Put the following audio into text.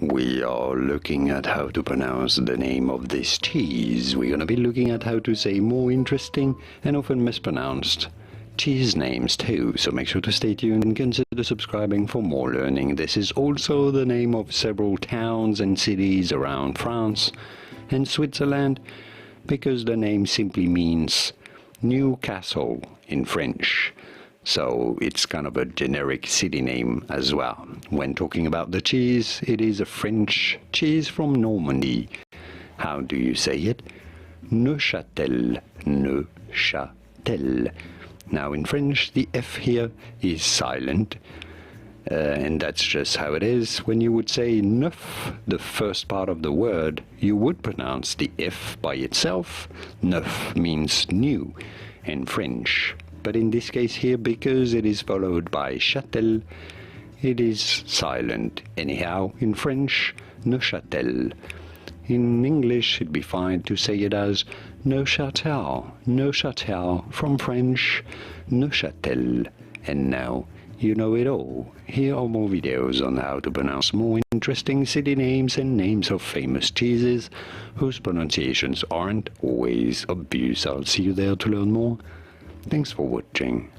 we are looking at how to pronounce the name of this cheese. We're going to be looking at how to say more interesting and often mispronounced cheese names too, so make sure to stay tuned and consider subscribing for more learning. This is also the name of several towns and cities around France and Switzerland, because the name simply means Neufchatel in French. So it's kind of a generic city name as well. When talking about the cheese, it is a French cheese from Normandy. How do you say it? Neufchatel, Neufchatel. Now in French, the F here is silent, and that's just how it is. When you would say neuf, the first part of the word, you would pronounce the F by itself. Neuf means new in French. But in this case here, because it is followed by châtel, it is silent anyhow in French, Neufchâtel. In English, it'd be fine to say it as Neufchatel, Neufchâtel from French, Neufchâtel. And now you know it all. Here are more videos on how to pronounce more interesting city names and names of famous cheeses whose pronunciations aren't always obvious. I'll see you there to learn more. Thanks for watching.